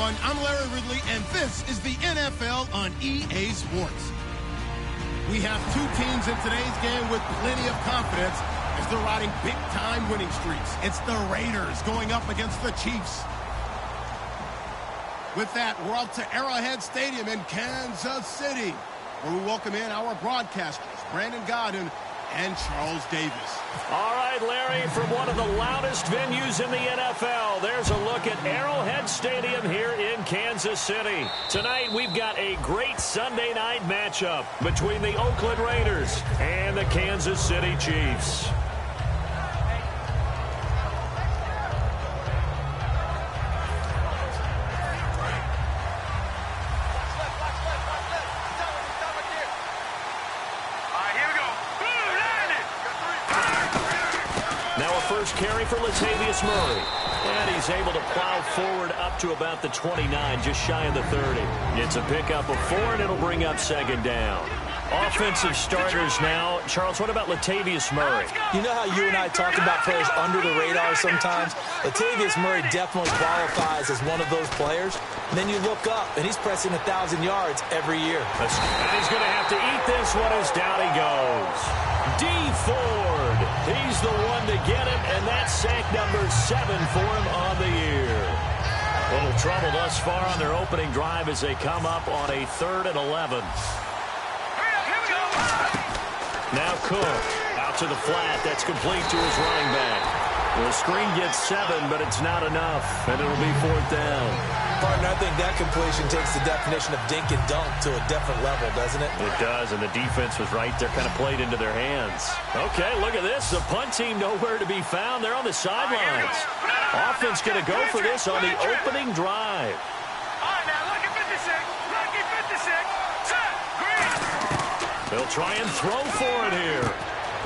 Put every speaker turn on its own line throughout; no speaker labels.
everyone. I'm Larry Ridley, and this is the NFL on EA Sports. We have two teams in today's game with plenty of confidence as they're riding big-time winning streaks. It's the Raiders going up against the Chiefs. With that, we're up to Arrowhead Stadium in Kansas City, where we welcome in our broadcasters, Brandon Godden and Charles Davis.
All right, Larry, from one of the loudest venues in the NFL, there's a look at Arrowhead Stadium here in Kansas City. Tonight, we've got a great Sunday night matchup between the Oakland Raiders and the Kansas City Chiefs. First carry for Latavius Murray. And he's able to plow forward up to about the 29, just shy of the 30. It's a pickup of 4, and it'll bring up second down. Offensive starters now. Charles, what about Latavius Murray?
You know how you and I talk about players under the radar sometimes? Latavius Murray definitely qualifies as one of those players. And then you look up, and he's pressing 1,000 yards every year.
And he's going to have to eat this one as down he goes. D. Ford, he's the one to get him, and that's sack number 7 for him on the year. A little trouble thus far on their opening drive as they come up on a 3rd and 11. Now Cook out to the flat. That's complete to his running back. The screen gets 7, but it's not enough, and it'll be 4th down.
Partner, I think that completion takes the definition of dink and dunk to a different level, doesn't it?
It does, and the defense was right there, kind of played into their hands. Okay, look at this. The punt team nowhere to be found. They're on the sidelines. Offense going to go for this on the opening drive.
All right, now, lucky 56. Lucky 56. Set. Green.
They'll try and throw for it here.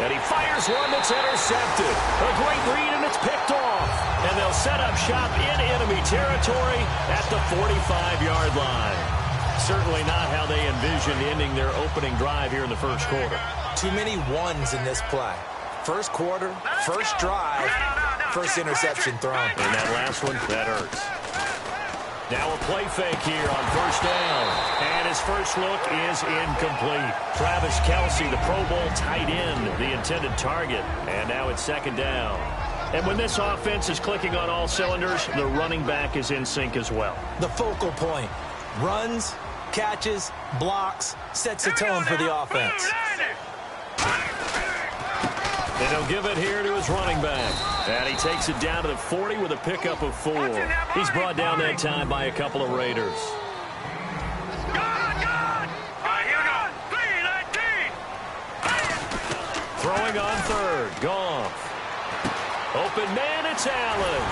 And he fires one that's intercepted. A great read, and it's picked off. And they'll set up shop in enemy territory at the 45-yard line. Certainly not how they envisioned ending their opening drive here in the first quarter.
Too many ones in this play. First quarter, first drive, first interception thrown.
And that last one, that hurts. Now a play fake here on first down. And his first look is incomplete. Travis Kelce, the Pro Bowl tight end, the intended target. And now it's second down. And when this offense is clicking on all cylinders, the running back is in sync as well.
The focal point. Runs, catches, blocks, sets the tone for the offense.
And he'll give it here to his running back. And he takes it down to the 40 with a pickup of 4. He's brought down that time by a couple of Raiders. Throwing on 3rd. Goff. Open man, it's Allen.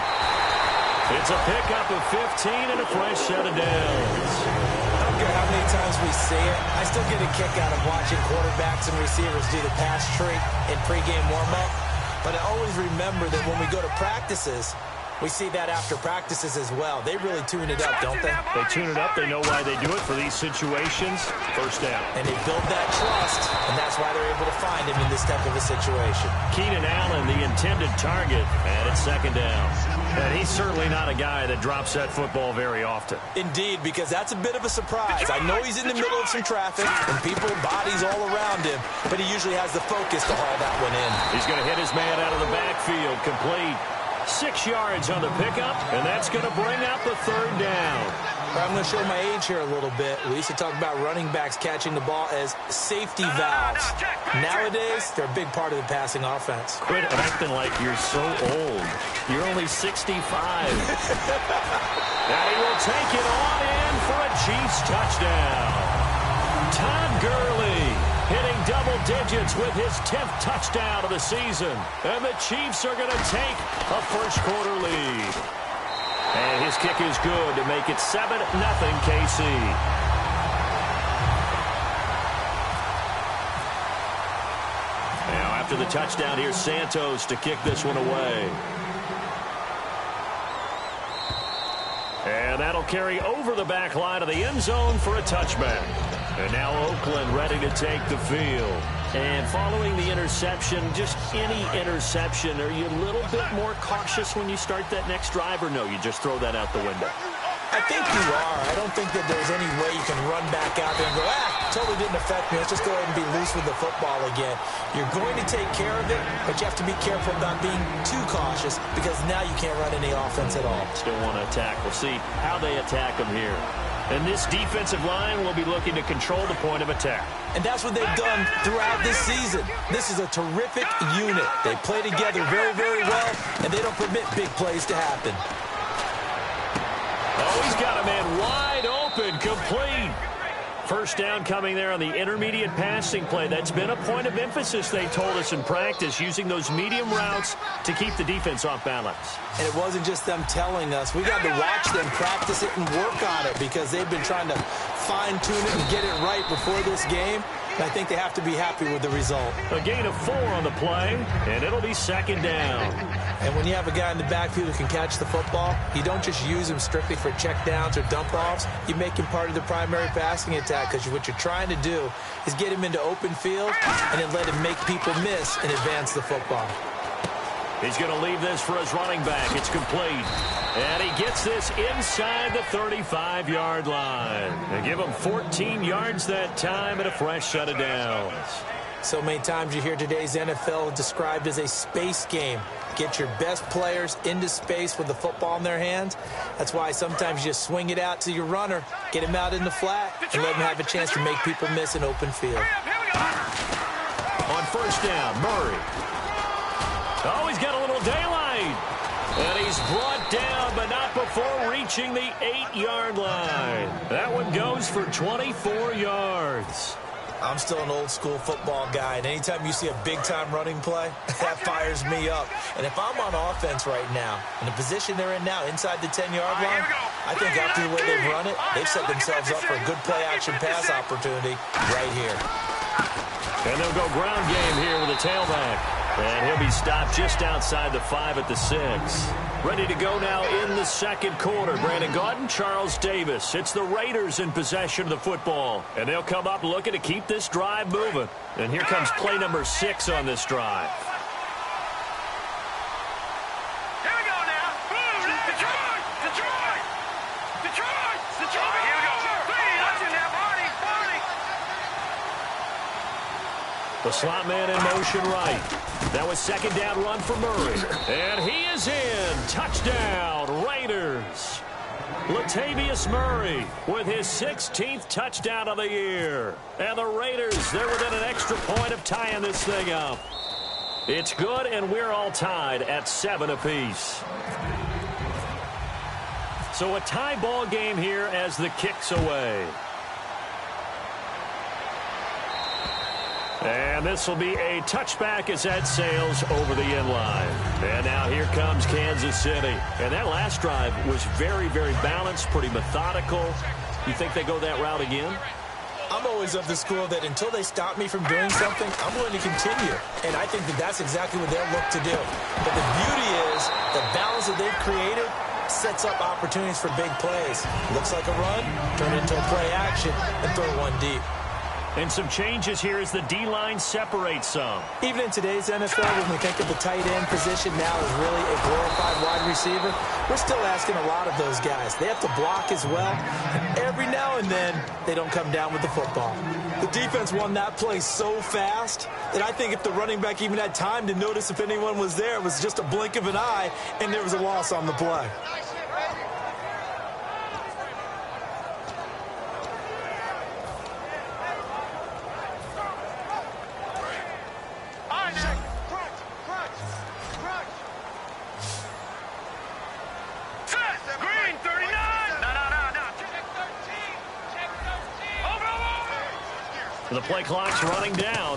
It's a pickup of 15 and a fresh set of downs.
I don't care how many times we see it. I still get a kick out of watching quarterbacks and receivers do the pass trick in pregame warm-up. But I always remember that when we go to practices, we see that after practices as well. They really tune it up, don't they?
They tune it up. They know why they do it for these situations. First down.
And they build that trust, and that's why they're able to find him in this type of a situation.
Keenan Allen, the intended target, and it's second down. And he's certainly not a guy that drops that football very often.
Indeed, because that's a bit of a surprise. I know he's in the middle of some traffic and people, bodies all around him, but he usually has the focus to haul that one in.
He's going to hit his man out of the backfield, complete. 6 yards on the pickup, and that's going to bring up the 3rd down.
I'm going to show my age here a little bit. We used to talk about running backs catching the ball as safety valves. Nowadays, they're a big part of the passing offense.
Quit acting like you're so old. You're only 65. Now he will take it on in for a Chiefs touchdown. Todd Gurley hitting double digits with his 10th touchdown of the season. And the Chiefs are going to take a first quarter lead. And his kick is good to make it 7-0 KC. Now after the touchdown, here's Santos to kick this one away. And that'll carry over the back line of the end zone for a touchback. And now Oakland ready to take the field. And following the interception, just any interception, are you a little bit more cautious when you start that next drive, or no, you just throw that out the window?
I think you are. I don't think that there's any way you can run back out there and go, totally didn't affect me. Let's just go ahead and be loose with the football again. You're going to take care of it, but you have to be careful about being too cautious because now you can't run any offense at all.
Still want to attack. We'll see how they attack them here. And this defensive line will be looking to control the point of attack.
And that's what they've done throughout this season. This is a terrific unit. They play together very, very well, and they don't permit big plays to happen.
Oh, he's got a man wide open, complete. First down coming there on the intermediate passing play. That's been a point of emphasis, they told us in practice, using those medium routes to keep the defense off balance.
And it wasn't just them telling us. We got to watch them practice it and work on it because they've been trying to fine-tune it and get it right before this game. And I think they have to be happy with the result.
A gain of 4 on the play, and it'll be second down.
And when you have a guy in the backfield who can catch the football, you don't just use him strictly for check downs or dump offs. You make him part of the primary passing attack because what you're trying to do is get him into open field and then let him make people miss and advance the football.
He's going to leave this for his running back. It's complete. And he gets this inside the 35-yard line. They give him 14 yards that time and a fresh set of downs.
So many times you hear today's NFL described as a space game. Get your best players into space with the football in their hands. That's why sometimes you just swing it out to your runner, get him out in the flat, and let him have a chance to make people miss an open field.
On first down, Murray. Oh, he's got a little daylight. And he's brought down, but not before reaching the 8-yard line. That one goes for 24 yards.
I'm still an old-school football guy, and anytime you see a big-time running play, that fires me up. And if I'm on offense right now, in the position they're in now, inside the 10-yard line, I think after the way they've run it, they've set themselves up for a good play-action pass opportunity right here.
And they'll go ground game here with a tailback. And he'll be stopped just outside the 5 at the 6. Ready to go now in the second quarter. Brandon Gaudin, Charles Davis. It's the Raiders in possession of the football. And they'll come up looking to keep this drive moving. And here comes play number 6 on this drive.
Here we go now. Boom, Detroit! Detroit! Detroit! Detroit! Here we go. Please, that's in there, Barney! Barney!
The slot man in motion right. That was second down run for Murray. And he is in. Touchdown, Raiders. Latavius Murray with his 16th touchdown of the year. And the Raiders, they're within an extra point of tying this thing up. It's good, and we're all tied at 7 apiece. So a tie ball game here as the kick's away. And this will be a touchback as that sails over the end line. And now here comes Kansas City. And that last drive was very, very balanced, pretty methodical. You think they go that route again?
I'm always of the school that until they stop me from doing something, I'm going to continue. And I think that that's exactly what they'll look to do. But the beauty is the balance that they've created sets up opportunities for big plays. Looks like a run, turn it into a play action, and throw one deep.
And some changes here as the D-line separates some.
Even in today's NFL, when we think of the tight end position now as really a glorified wide receiver, we're still asking a lot of those guys. They have to block as well, and every now and then, they don't come down with the football. The defense won that play so fast that I think if the running back even had time to notice if anyone was there, it was just a blink of an eye, and there was a loss on the play.
The play clock's running down.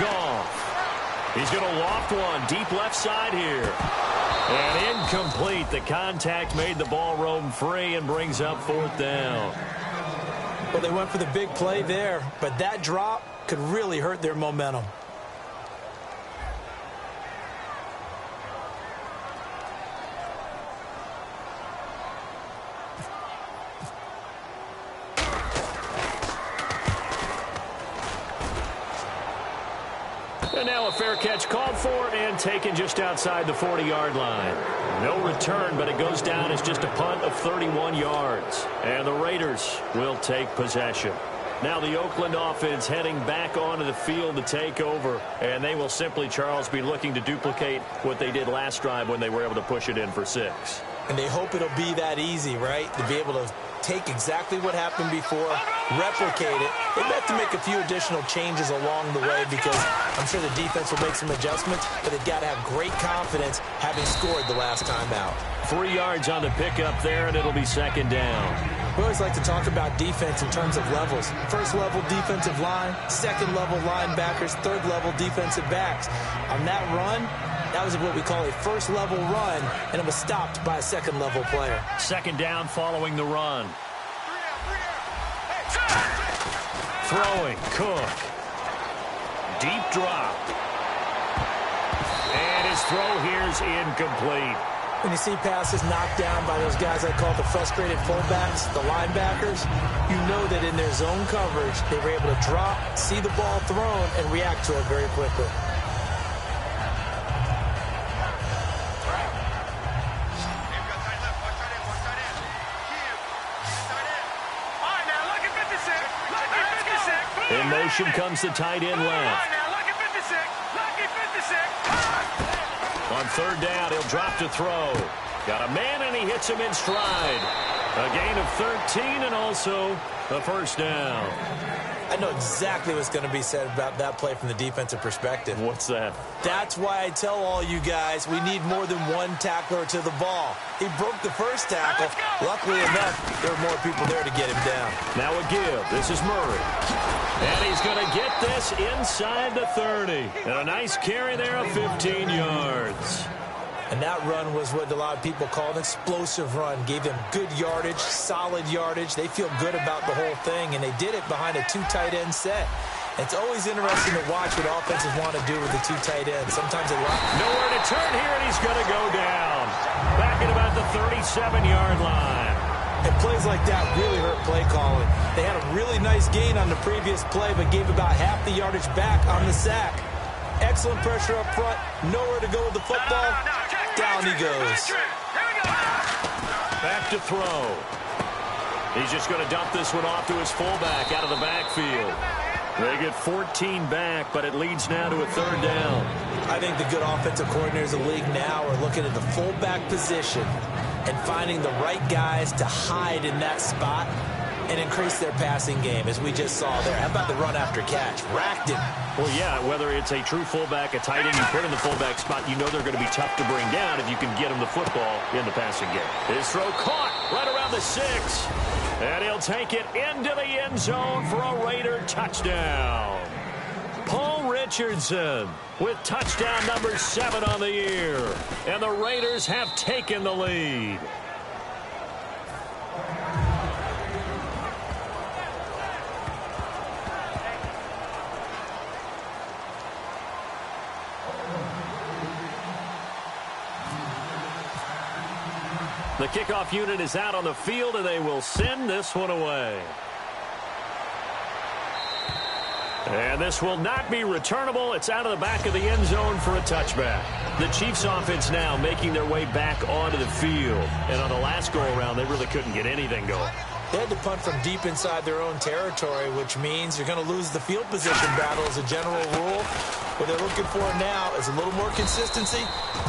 Goff. He's going to loft one deep left side here. And incomplete. The contact made the ball roam free and brings up 4th down.
Well, they went for the big play there, but that drop could really hurt their momentum.
And now a fair catch called for and taken just outside the 40-yard line. No return, but it goes down as just a punt of 31 yards. And the Raiders will take possession. Now the Oakland offense heading back onto the field to take over. And they will simply, Charles, be looking to duplicate what they did last drive when they were able to push it in for 6.
And they hope it'll be that easy, right? To be able to take exactly what happened before, replicate it. They have to make a few additional changes along the way because I'm sure the defense will make some adjustments, but they've got to have great confidence having scored the last time out.
3 yards on the pickup there, and it'll be second down.
We always like to talk about defense in terms of levels. First level defensive line, second level linebackers, third level defensive backs. On that run, that was what we call a first level run, and it was stopped by a second level player.
Second down following the run. Throwing, Cook. Deep drop. And his throw here is incomplete.
When you see passes knocked down by those guys I call the frustrated fullbacks, the linebackers, you know that in their zone coverage, they were able to drop, see the ball thrown, and react to it very quickly.
In motion comes the tight end left. On third down, he'll drop to throw. Got a man, and he hits him in stride. A gain of 13 and also a first down.
I know exactly what's going to be said about that play from the defensive perspective.
What's that?
That's why I tell all you guys we need more than one tackler to the ball. He broke the first tackle. Luckily enough, there were more people there to get him down.
Now a give. This is Murray. And he's going to get this inside the 30. And a nice carry there of 15 yards.
And that run was what a lot of people call an explosive run. Gave them good yardage, solid yardage. They feel good about the whole thing, and they did it behind a 2 tight end set. It's always interesting to watch what offenses want to do with the 2 tight ends. Sometimes they lock.
Nowhere to turn here, and he's going to go down. Back at about the 37-yard line.
And plays like that really hurt play calling. They had a really nice gain on the previous play, but gave about half the yardage back on the sack. Excellent pressure up front. Nowhere to go with the football. Down he goes.
Back to throw. He's just going to dump this one off to his fullback out of the backfield. They get 14 back, but it leads now to a third down.
I think the good offensive coordinators of the league now are looking at the fullback position and finding the right guys to hide in that spot and increase their passing game, as we just saw there. How about the run after catch? Racked him.
Well, yeah, whether it's a true fullback, a tight end you put in the fullback spot, you know they're going to be tough to bring down if you can get them the football in the passing game. His throw caught right around the 6. And he'll take it into the end zone for a Raider touchdown. Paul Richardson with touchdown number 7 on the year. And the Raiders have taken the lead. The kickoff unit is out on the field, and they will send this one away. And this will not be returnable. It's out of the back of the end zone for a touchback. The Chiefs offense now making their way back onto the field. And on the last go-around, they really couldn't get anything going.
They had to punt from deep inside their own territory, which means you're going to lose the field position battle as a general rule. What they're looking for now is a little more consistency,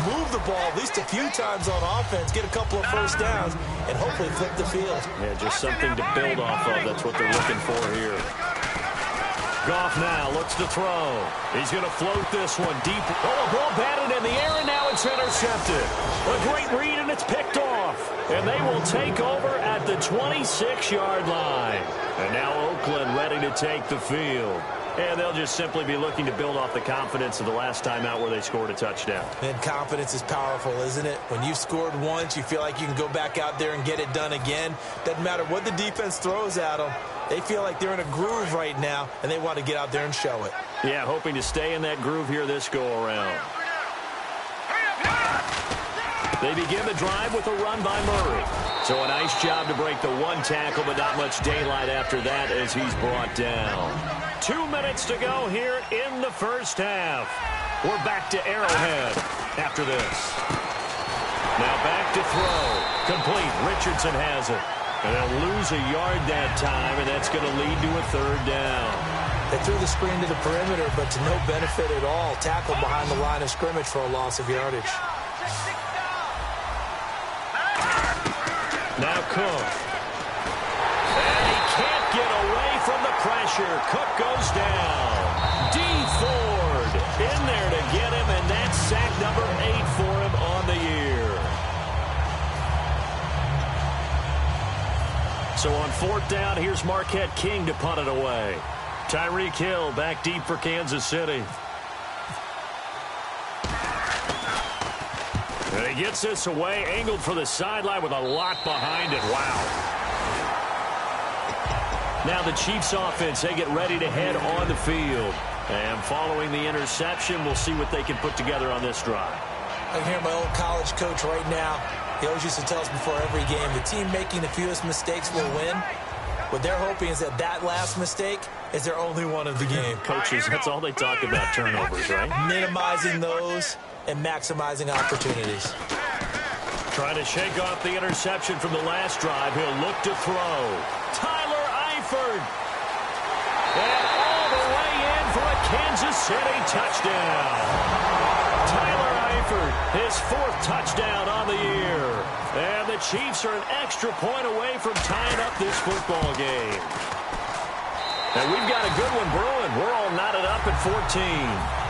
move the ball at least a few times on offense, get a couple of first downs, and hopefully flip the field.
Yeah, just something to build off of. That's what they're looking for here. Goff now looks to throw. He's going to float this one deep. Oh, a ball batted in the air, and now it's intercepted. A great read, and it's picked off. And they will take over at the 26-yard line. And now Oakland ready to take the field. And they'll just simply be looking to build off the confidence of the last time out where they scored a touchdown.
And confidence is powerful, isn't it? When you've scored once, you feel like you can go back out there and get it done again. Doesn't matter what the defense throws at them. They feel like they're in a groove right now, and they want to get out there and show it.
Yeah, hoping to stay in that groove here this go-around. They begin the drive with a run by Murray. So a nice job to break the one tackle, but not much daylight after that as he's brought down. 2 minutes to go here in the first half. We're back to Arrowhead after this. Now back to throw. Complete. Richardson has it. And they'll lose a yard that time, and that's going to lead to a third down.
They threw the screen to the perimeter, but to no benefit at all. Tackled behind the line of scrimmage for a loss of yardage.
Now Cook. And he can't get away from the pressure. Cook goes down. D. Ford in there to get him, and that's sack number 8 for him on the year. So on 4th down, here's Marquette King to punt it away. Tyreek Hill back deep for Kansas City. And he gets this away, angled for the sideline with a lot behind it. Wow. Now the Chiefs offense, they get ready to head on the field. And following the interception, we'll see what they can put together on this drive.
I can hear my old college coach right now. He always used to tell us before every game, the team making the fewest mistakes will win. What they're hoping is that that last mistake is their only one of the game.
Coaches, that's all they talk about, turnovers, right?
Minimizing those and maximizing opportunities.
Trying to shake off the interception from the last drive. He'll look to throw. Tyler Eifert. And all the way in for a Kansas City touchdown. Tyler Eifert, his 4th touchdown on the year. And the Chiefs are an extra point away from tying up this football game. And we've got a good one brewing. We're all knotted up at 14.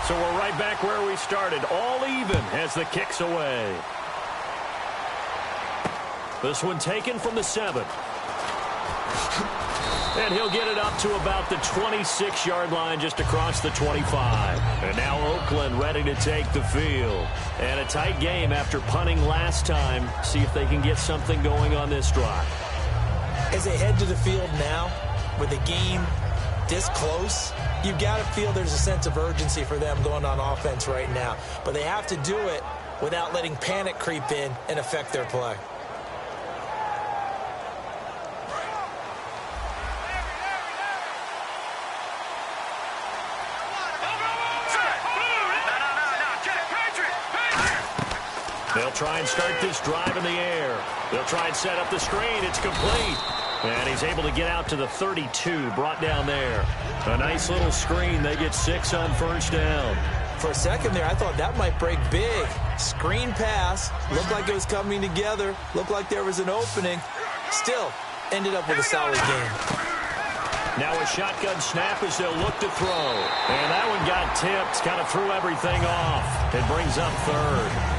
So we're right back where we started, all even as the kick's away. This one taken from the 7. And he'll get it up to about the 26-yard line just across the 25. And now Oakland ready to take the field. And a tight game after punting last time. See if they can get something going on this drive.
As they head to the field now, with the game this close, you've got to feel there's a sense of urgency for them going on offense right now. But they have to do it without letting panic creep in and affect their play.
They'll try and start this drive in the air. They'll try and set up the screen. It's complete. And he's able to get out to the 32, brought down there. A nice little screen. They get 6 on 1st down.
For a second there, I thought that might break big. Screen pass. Looked like it was coming together. Looked like there was an opening. Still, ended up with a solid game.
Now a shotgun snap as they'll look to throw. And that one got tipped. Kind of threw everything off. It brings up 3rd.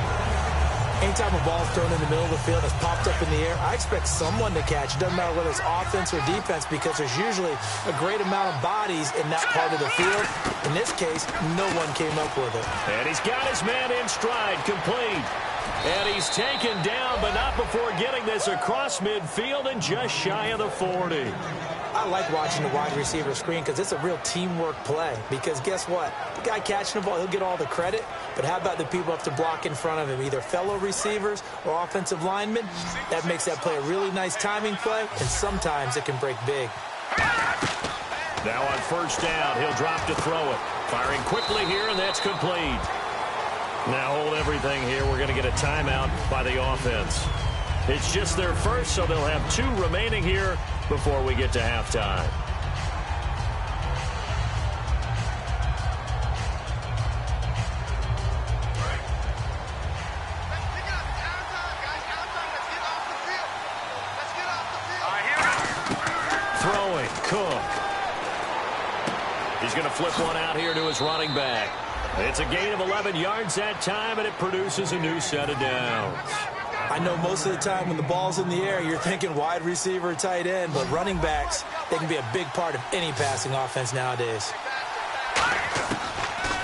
Anytime a ball's thrown in the middle of the field, it's popped up in the air, I expect someone to catch. It doesn't matter whether it's offense or defense because there's usually a great amount of bodies in that part of the field. In this case, no one came up with it.
And he's got his man in stride, complete. And he's taken down, but not before getting this across midfield and just shy of the 40.
I like watching the wide receiver screen because it's a real teamwork play. Because guess what? The guy catching the ball, he'll get all the credit. But how about the people up to block in front of him, either fellow receivers or offensive linemen? That makes that play a really nice timing play, and sometimes it can break big.
Now on 1st down, he'll drop to throw it. Firing quickly here, and that's complete. Now hold everything here. We're going to get a timeout by the offense. It's just their first, so they'll have 2 remaining here before we get to halftime. Throwing, Cook. He's going to flip one out here to his running back. It's a gain of 11 yards that time, and it produces a new set of downs.
I know most of the time when the ball's in the air, you're thinking wide receiver, tight end, but running backs, they can be a big part of any passing offense nowadays.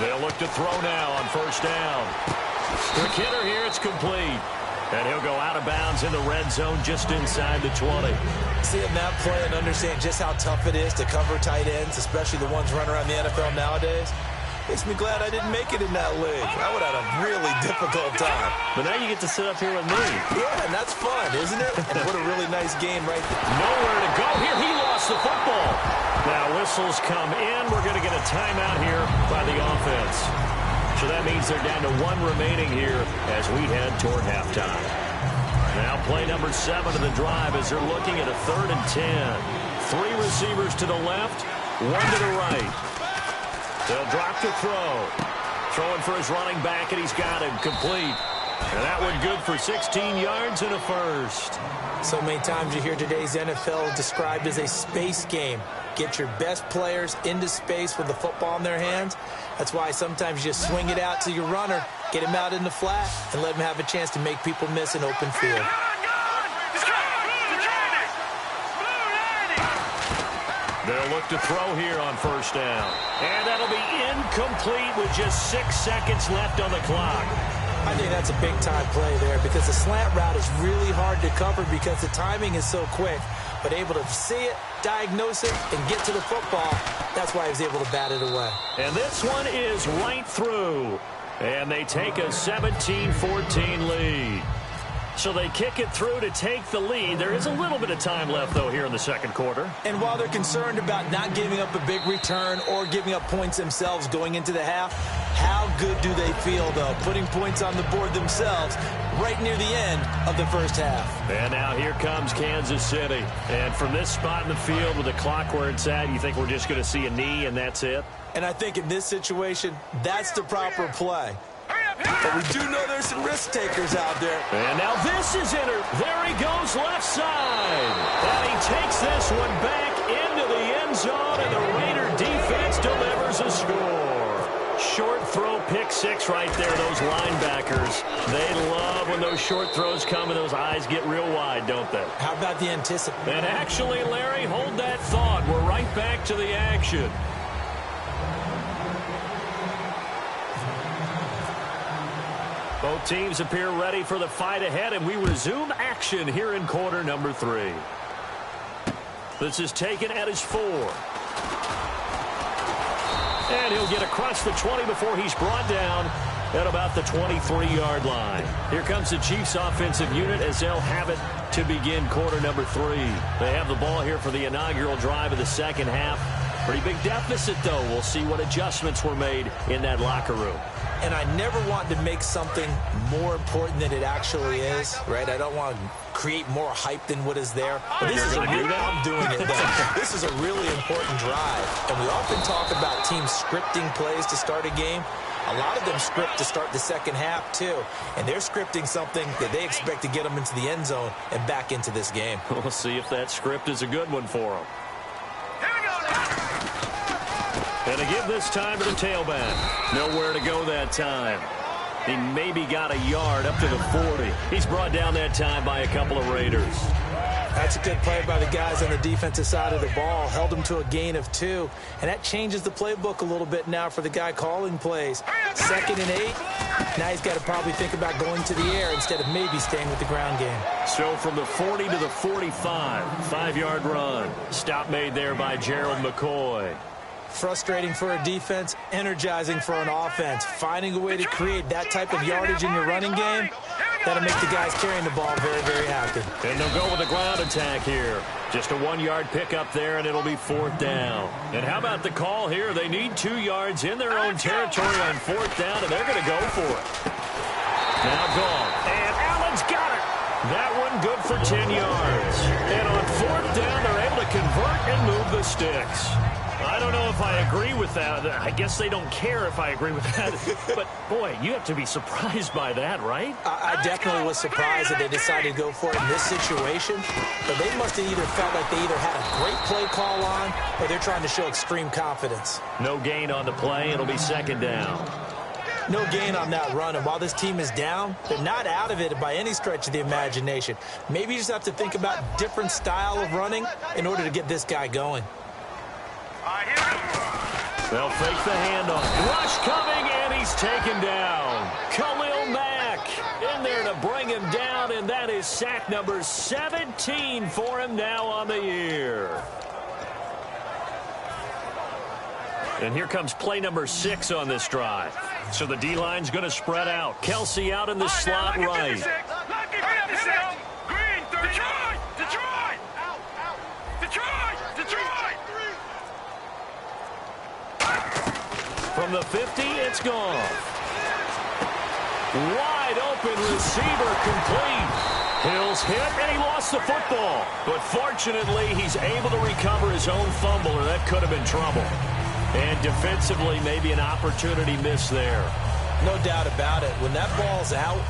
They'll look to throw now on 1st down. The kidder here, it's complete. And he'll go out of bounds in the red zone just inside the 20.
Seeing that play and understand just how tough it is to cover tight ends, especially the ones running around the NFL nowadays, Makes me glad I didn't make it in that league. I would have had a really difficult time.
But now you get to sit up here with me.
Yeah, and that's fun, isn't it? And what a really nice game right there.
Nowhere to go here. He lost the football. Now whistles come in. We're going to get a timeout here by the offense. So that means they're down to 1 remaining here as we head toward halftime. Now play number 7 of the drive as they're looking at a 3rd and 10. 3 receivers to the left, 1 to the right. They'll drop to throw. Throwing for his running back, and he's got him complete. And that one good for 16 yards and a first.
So many times you hear today's NFL described as a space game. Get your best players into space with the football in their hands. That's why sometimes you just swing it out to your runner, get him out in the flat, and let him have a chance to make people miss an open field.
They'll look to throw here on 1st down. And that'll be incomplete with just 6 seconds left on the clock.
I think that's a big-time play there because the slant route is really hard to cover because the timing is so quick. But able to see it, diagnose it, and get to the football, that's why he was able to bat it away.
And this one is right through. And they take a 17-14 lead. So they kick it through to take the lead. There is a little bit of time left, though, here in the 2nd quarter.
And while they're concerned about not giving up a big return or giving up points themselves going into the half, how good do they feel, though, putting points on the board themselves right near the end of the 1st half?
And now here comes Kansas City. And from this spot in the field with the clock where it's at, you think we're just going to see a knee and that's it?
And I think in this situation, that's the proper play. But we do know there's some risk takers out there.
And now this is entered. There he goes left side. And he takes this one back into the end zone, and the Raider defense delivers a score. Short throw, pick 6 right there, those linebackers. They love when those short throws come and those eyes get real wide, don't they?
How about the anticipation?
And actually, Larry, hold that thought. We're right back to the action. Both teams appear ready for the fight ahead, and we resume action here in quarter number 3. This is taken at his 4. And he'll get across the 20 before he's brought down at about the 23-yard line. Here comes the Chiefs offensive unit as they'll have it to begin quarter number 3. They have the ball here for the inaugural drive of the 2nd half. Pretty big deficit, though. We'll see what adjustments were made in that locker room.
And I never want to make something more important than it actually is, right? I don't want to create more hype than what is there. But this is I'm doing it, though. This is a really important drive. And we often talk about teams scripting plays to start a game. A lot of them script to start the 2nd half, too. And they're scripting something that they expect to get them into the end zone and back into this game.
We'll see if that script is a good one for them. And to give this time to the tailback. Nowhere to go that time. He maybe got a yard up to the 40. He's brought down that time by a couple of Raiders.
That's a good play by the guys on the defensive side of the ball. Held him to a gain of 2. And that changes the playbook a little bit now for the guy calling plays. 2nd and 8. Now he's got to probably think about going to the air instead of maybe staying with the ground game.
So from the 40 to the 45, 5-yard run. Stop made there by Gerald McCoy.
Frustrating for a defense, energizing for an offense. Finding a way to create that type of yardage in your running game, that'll make the guys carrying the ball very, very happy.
And they'll go with a ground attack here. Just a 1-yard pickup there, and it'll be 4th down. And how about the call here? They need 2 yards in their own territory on 4th down, and they're going to go for it. Now gone. And Allen's got it. That one good for 10 yards. And on 4th down, they're able to convert and move the sticks. I don't know if I agree with that. I guess they don't care if I agree with that. But, boy, you have to be surprised by that, right?
I definitely was surprised that they decided to go for it in this situation. But they must have either felt like they either had a great play call on or they're trying to show extreme confidence.
No gain on the play. It'll be 2nd down.
No gain on that run. And while this team is down, they're not out of it by any stretch of the imagination. Maybe you just have to think about different style of running in order to get this guy going.
They'll fake the handoff. Rush coming, and he's taken down. Khalil Mack in there to bring him down, and that is sack number 17 for him now on the year. And here comes play number 6 on this drive. So the D-line's going to spread out. Kelsey out in the slot right. From the 50, it's gone. Wide open receiver complete. Hill's hit, and he lost the football. But fortunately, he's able to recover his own fumble, or that could have been trouble. And defensively, maybe an opportunity missed there.
No doubt about it. When that ball's out,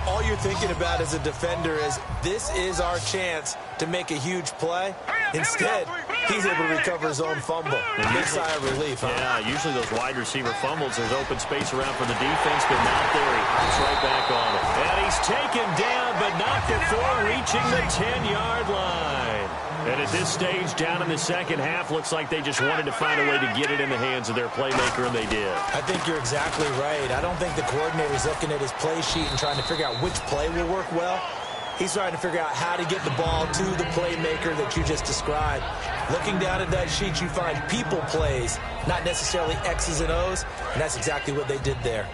all you're thinking about as a defender is, this is our chance to make a huge play. Instead, he's able to recover his own fumble. Big sigh of relief, huh?
Yeah, usually those wide receiver fumbles, there's open space around for the defense, but not there. He hops right back on it. And he's taken down, but not before reaching the 10-yard line. And at this stage, down in the second half, looks like they just wanted to find a way to get it in the hands of their playmaker, and they did.
I think you're exactly right. I don't think the coordinator's looking at his play sheet and trying to figure out which play will work well. He's trying to figure out how to get the ball to the playmaker that you just described. Looking down at that sheet, you find people plays, not necessarily X's and O's, and that's exactly what they did there.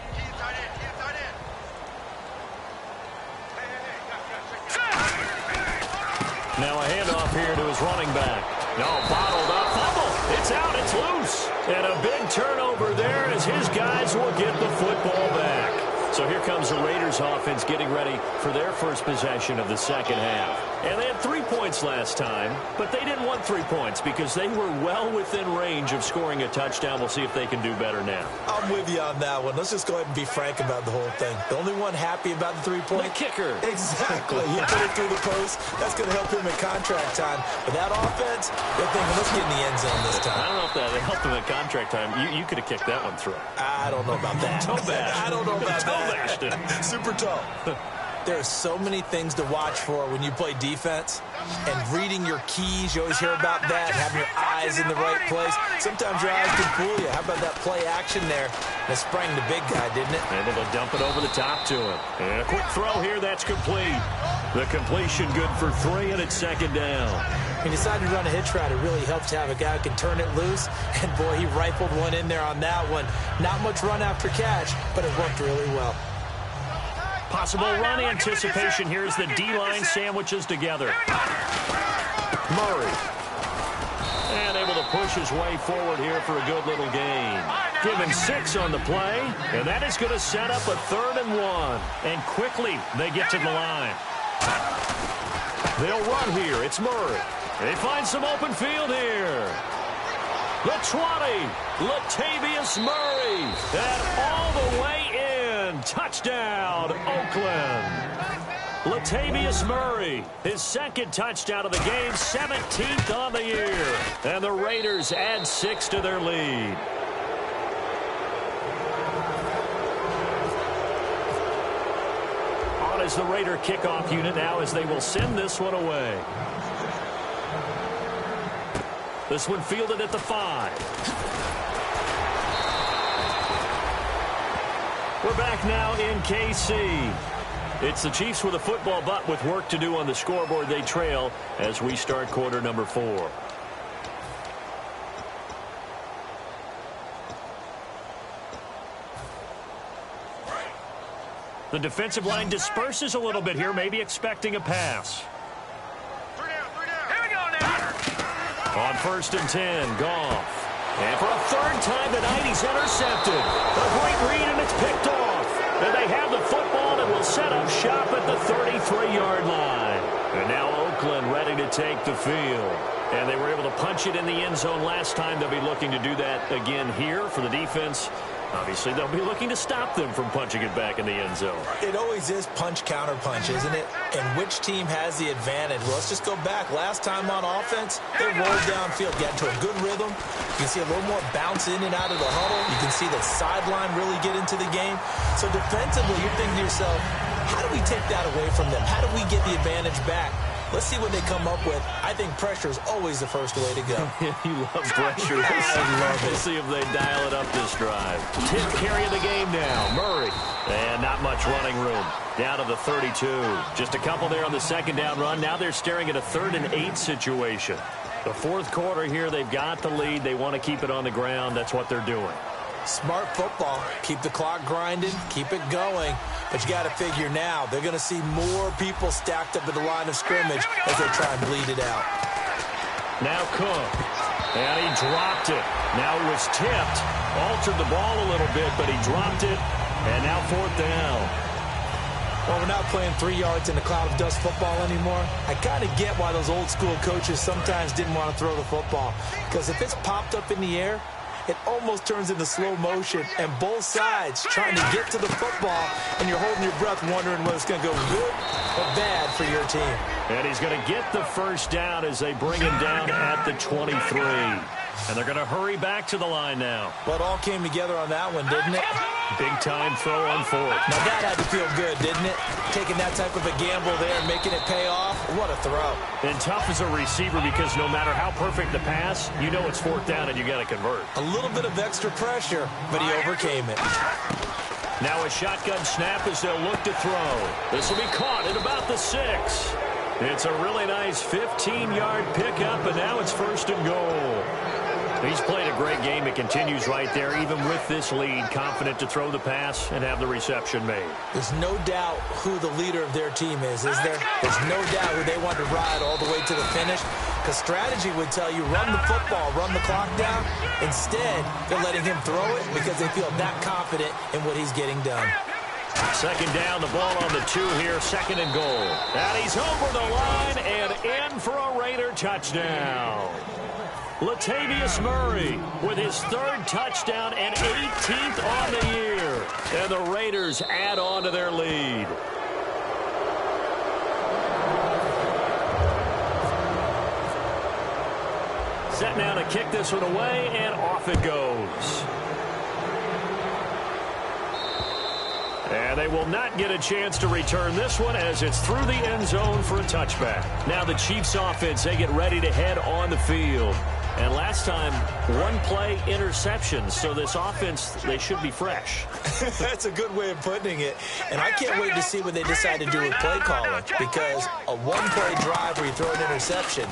Now a handoff here to his running back. No, bottled up, fumble. It's out, it's loose. And a big turnover there as his guys will get the football back. So here comes the Raiders offense getting ready for their first possession of the second half. And they had 3 points last time, but they didn't want 3 points because they were well within range of scoring a touchdown. We'll see if they can do better now.
I'm with you on that one. Let's just go ahead and be frank about the whole thing. The only one happy about the 3-point?
The kicker.
Exactly. He put it through the post. That's going to help him in contract time. But that offense, they're thinking, let's get in the end zone this time.
I don't know if that helped him in contract time. You could have kicked that one through.
I don't know about that.
Toe bash.
I don't know about that. Super toe. There are so many things to watch for when you play defense. And reading your keys, you always hear about that. Having your eyes in the right place. Sometimes your eyes can fool you. How about that play action there? That sprang the big guy, didn't it?
Able to dump it over the top to him. And a quick throw here, that's complete. The completion good for 3, and it's second down.
He decided to run a hitch route. It really helps to have a guy who can turn it loose. And, boy, he rifled one in there on that one. Not much run after catch, but it worked really well.
Possible run anticipation here as the D-line sandwiches together. Murray. And able to push his way forward here for a good little gain. Give him 6 on the play, and that is going to set up a 3rd and 1. And quickly, they get to the line. They'll run here. It's Murray. They find some open field here. The 20, Latavius Murray. And all the way in. Touchdown, Oakland. Latavius Murray, his 2nd touchdown of the game, 17th on the year. And the Raiders add 6 to their lead. On is the Raider kickoff unit now as they will send this one away. This one fielded at the 5. We're back now in KC. It's the Chiefs with a football, but with work to do on the scoreboard. They trail as we start quarter number 4. The defensive line disperses a little bit here, maybe expecting a pass.
3 down. Here we go now.
On 1st and 10, Goff. And for a 3rd time tonight, he's intercepted. A great read, and it's picked off. And they have the football and will set up shop at the 33-yard line. And now Oakland ready to take the field. And they were able to punch it in the end zone last time. They'll be looking to do that again here for the defense. Obviously, they'll be looking to stop them from punching it back in the end zone.
It always is punch-counter-punch, isn't it? And which team has the advantage? Well, let's just go back. Last time on offense, they rolled downfield, got into a good rhythm. You can see a little more bounce in and out of the huddle. You can see the sideline really get into the game. So defensively, you're thinking to yourself, how do we take that away from them? How do we get the advantage back? Let's see what they come up with. I think pressure is always the first way to go.
You love pressure.
I love it.
We'll see if they dial it up this drive. 10th carry of the game now. Murray. And not much running room. Down to the 32. Just a couple there on the 2nd down run. Now they're staring at a 3rd and 8 situation. The fourth quarter here, they've got the lead. They want to keep it on the ground. That's what they're doing.
Smart football. Keep the clock grinding. Keep it going. But you got to figure now, they're going to see more people stacked up at the line of scrimmage as they try and bleed it out.
Now Cook. And he dropped it. Now it was tipped. Altered the ball a little bit, but he dropped it. And now fourth down.
Well, we're not playing 3 yards in a cloud of dust football anymore. I kind of get why those old school coaches sometimes didn't want to throw the football. Because if it's popped up in the air, it almost turns into slow motion, and both sides trying to get to the football, and you're holding your breath wondering whether it's going to go good or bad for your team.
And he's going to get the first down as they bring him down at the 23. And they're going to hurry back to the line now.
Well, it all came together on that one, didn't it?
Big-time throw on fourth.
Now, that had to feel good, didn't it? Taking that type of a gamble there, making it pay off. What a throw.
And tough as a receiver because no matter how perfect the pass, you know it's fourth down and you got to convert.
A little bit of extra pressure, but he overcame it.
Now a shotgun snap as they'll look to throw. This will be caught at about the 6. It's a really nice 15-yard pickup, and now it's first and goal. He's played a great game. It continues right there, even with this lead, confident to throw the pass and have the reception made.
There's no doubt who the leader of their team is there? There's no doubt who they want to ride all the way to the finish, because strategy would tell you run the football, run the clock down. Instead, they're letting him throw it because they feel that confident in what he's getting done.
Second down, the ball on the 2 here, second and goal. And he's over the line and in for a Raider touchdown. Latavius Murray with his 3rd touchdown and 18th on the year. And the Raiders add on to their lead. Set now to kick this one away, and off it goes. And they will not get a chance to return this one as it's through the end zone for a touchback. Now the Chiefs offense, they get ready to head on the field. And last time, 1-play interceptions. So this offense, they should be fresh.
That's a good way of putting it. And I can't wait to see what they decide to do with play calling. Because a 1-play drive where you throw an interception,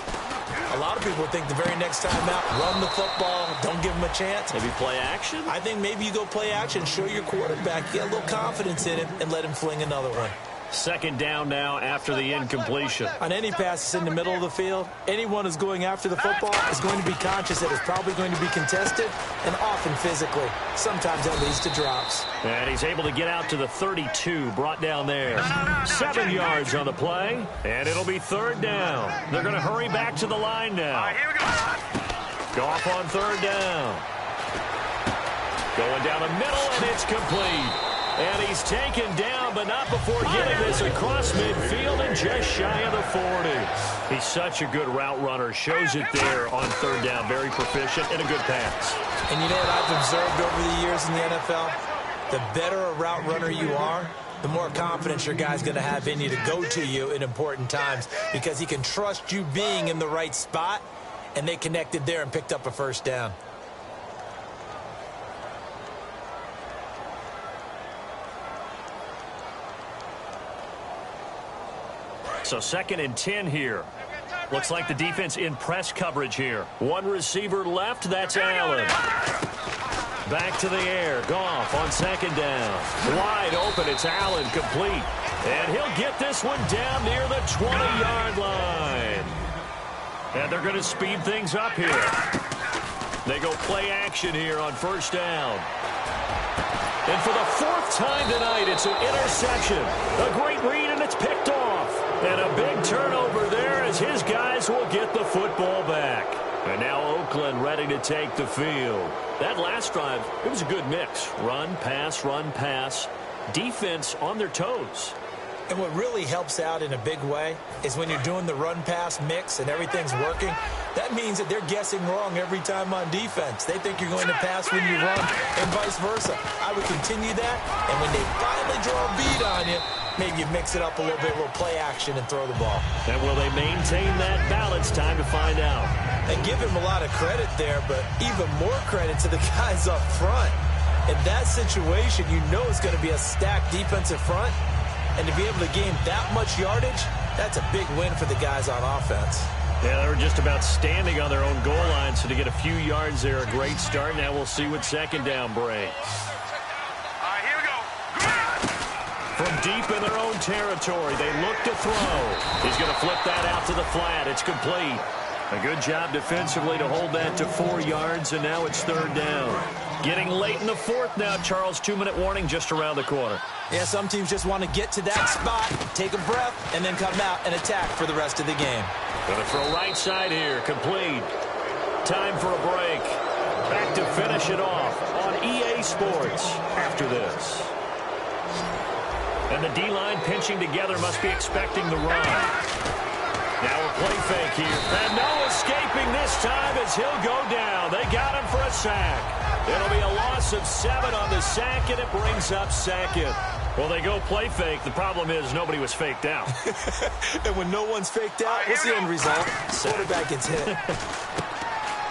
a lot of people think the very next time out, run the football, don't give him a chance.
Maybe play action?
I think maybe you go play action, show your quarterback, get a little confidence in him, and let him fling another one.
Second down now after the incompletion.
On any passes in the middle of the field, anyone who's going after the football is going to be conscious that it's probably going to be contested and often physically. Sometimes that leads to drops.
And he's able to get out to the 32, brought down there. 7 yards on the play, and it'll be third down. They're going to hurry back to the line now.
Here we go.
Goff on third down. Going down the middle, and it's complete. And he's taken down, but not before getting this across midfield and just shy of the 40. He's such a good route runner. Shows it there on third down. Very proficient and a good pass.
And you know what I've observed over the years in the NFL? The better a route runner you are, the more confidence your guy's going to have in you to go to you in important times because he can trust you being in the right spot, and they connected there and picked up a first down.
So 2nd and 10 here. Looks like the defense in press coverage here. One receiver left, that's Allen. Back to the air, Goff on second down. Wide open, it's Allen, complete. And he'll get this one down near the 20-yard line. And they're going to speed things up here. They go play action here on first down. And for the 4th time tonight, it's an interception. A great read, and it's picked off. And a big turnover there as his guys will get the football back. And now Oakland ready to take the field. That last drive, it was a good mix. Run, pass, defense on their toes.
And what really helps out in a big way is when you're doing the run-pass mix and everything's working, that means that they're guessing wrong every time on defense. They think you're going to pass when you run and vice versa. I would continue that, and when they finally draw a beat on you, maybe you mix it up a little bit, a little play action and throw the ball.
And will they maintain that balance? Time to find out.
And give him a lot of credit there, but even more credit to the guys up front. In that situation, you know it's going to be a stacked defensive front. And to be able to gain that much yardage, that's a big win for the guys on offense.
Yeah, they were just about standing on their own goal line, so to get a few yards there, a great start. Now we'll see what second down brings.
All right, here we go.
From deep in their own territory, they look to throw. He's going to flip that out to the flat. It's complete. A good job defensively to hold that to 4 yards, and now it's third down. Getting late in the fourth now, Charles. 2-minute warning just around the corner.
Yeah, some teams just want to get to that spot, take a breath, and then come out and attack for the rest of the game.
Going to throw right side here. Complete. Time for a break. Back to finish it off on EA Sports after this. And the D-line pinching together, must be expecting the run. Now a play fake here. And no escaping this time as he'll go down. They got him for a sack. It'll be a loss of 7 on the sack, and it brings up second. Well, they go play fake. The problem is nobody was faked out.
And when no one's faked out, what's the end result? Quarterback gets hit.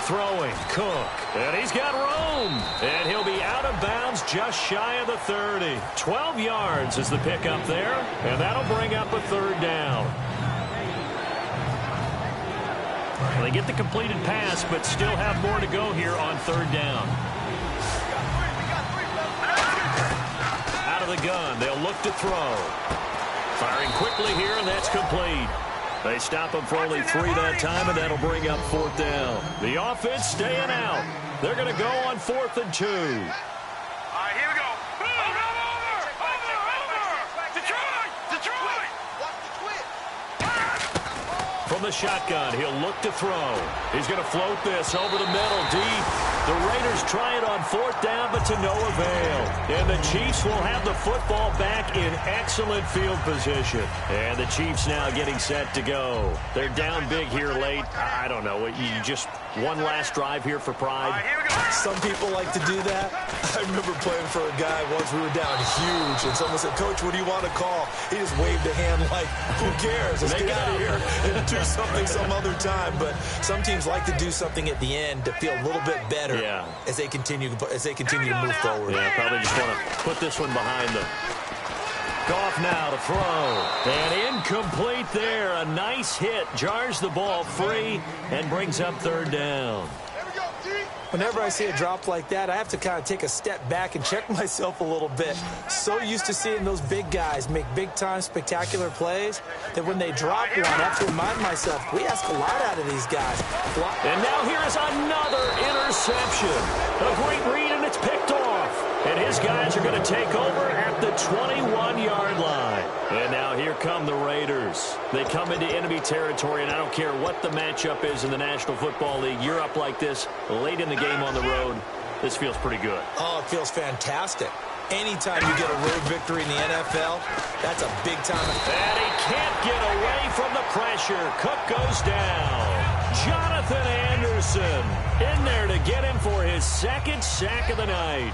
Throwing, Cook. And he's got room. And he'll be out of bounds just shy of the 30. 12 yards is the pickup there. And that'll bring up a third down. Well, they get the completed pass, but still have more to go here on third down. Out of the gun, they'll look to throw. Firing quickly here, and that's complete. They stop him for only 3 that time, and that'll bring up fourth down. The offense staying out. They're going to go on 4th and 2.
All right, here we go. Over! Detroit! Detroit!
From the shotgun, he'll look to throw. He's going to float this over the middle, deep. The Raiders try it on 4th down, but to no avail. And the Chiefs will have the football back in excellent field position. And the Chiefs now getting set to go. They're down big here late. I don't know. You just one last drive here for pride.
Some people like to do that. I remember playing for a guy once. We were down huge, and someone said, "Coach, what do you want to call?" He just waved a hand like, "Who cares? Let's get out of here and do something some other time." But some teams like to do something at the end to feel a little bit better as they continue to move forward.
Yeah, probably just want to put this one behind them. Goff now to throw. And incomplete there. A nice hit. Jars the ball free and brings up third down.
Whenever I see a drop like that, I have to kind of take a step back and check myself a little bit. So used to seeing those big guys make big-time spectacular plays that when they drop one, I have to remind myself, we ask a lot out of these guys.
And now here is another interception. A great read, and it's picked off. And his guys are going to take over at the 21-yard line. And now here come the Raiders. They come into enemy territory, and I don't care what the matchup is in the National Football League. You're up like this late in the game on the road. This feels pretty good.
Oh, it feels fantastic. Anytime you get a road victory in the NFL, that's a big time.
And he can't get away from the pressure. Cook goes down. Jonathan Anderson in there to get him for his second sack of the night.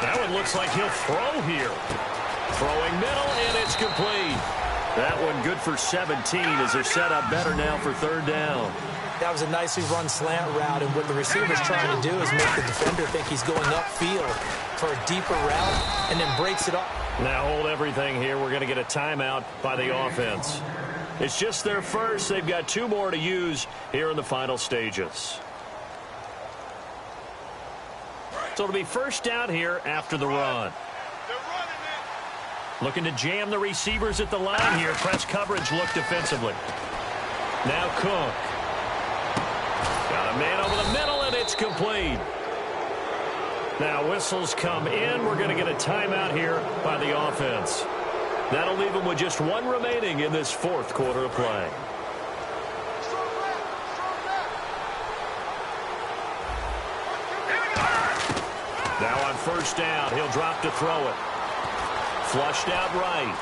That one looks like he'll throw here. Throwing middle, and it's complete. That one good for 17 as they're set up better now for third down.
That was a nicely run slant route, and what the receiver's trying to do is make the defender think he's going upfield for a deeper route, and then breaks it up.
Now hold everything here. We're going to get a timeout by the offense. It's just their first. They've got 2 more to use here in the final stages. So it'll be first down here after the run. Looking to jam the receivers at the line here. Press coverage look defensively. Now Cook. Got a man over the middle, and it's complete. Now whistles come in. We're going to get a timeout here by the offense. That'll leave them with just 1 remaining in this 4th quarter of play. Now on first down, he'll drop to throw it. Flushed out right.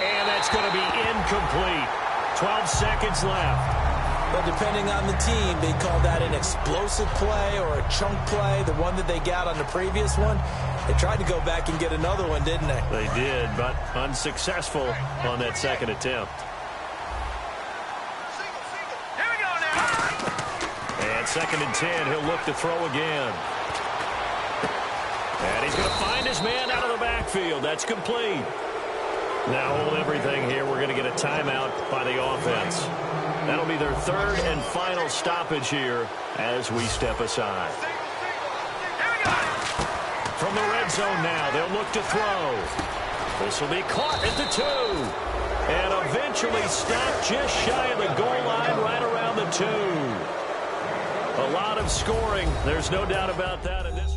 And that's going to be incomplete. 12 seconds left.
But depending on the team, they call that an explosive play or a chunk play, the one that they got on the previous one. They tried to go back and get another one, didn't they?
They did, but unsuccessful on that second attempt.
Here we go now.
And 2nd and 10, he'll look to throw again. And he's going to find his man out of the backfield. That's complete. Now hold everything here. We're going to get a timeout by the offense. That'll be their third and final stoppage here as we step aside. From the red zone now, they'll look to throw. This will be caught at the 2. And eventually stopped just shy of the goal line right around the 2. A lot of scoring. There's no doubt about that in this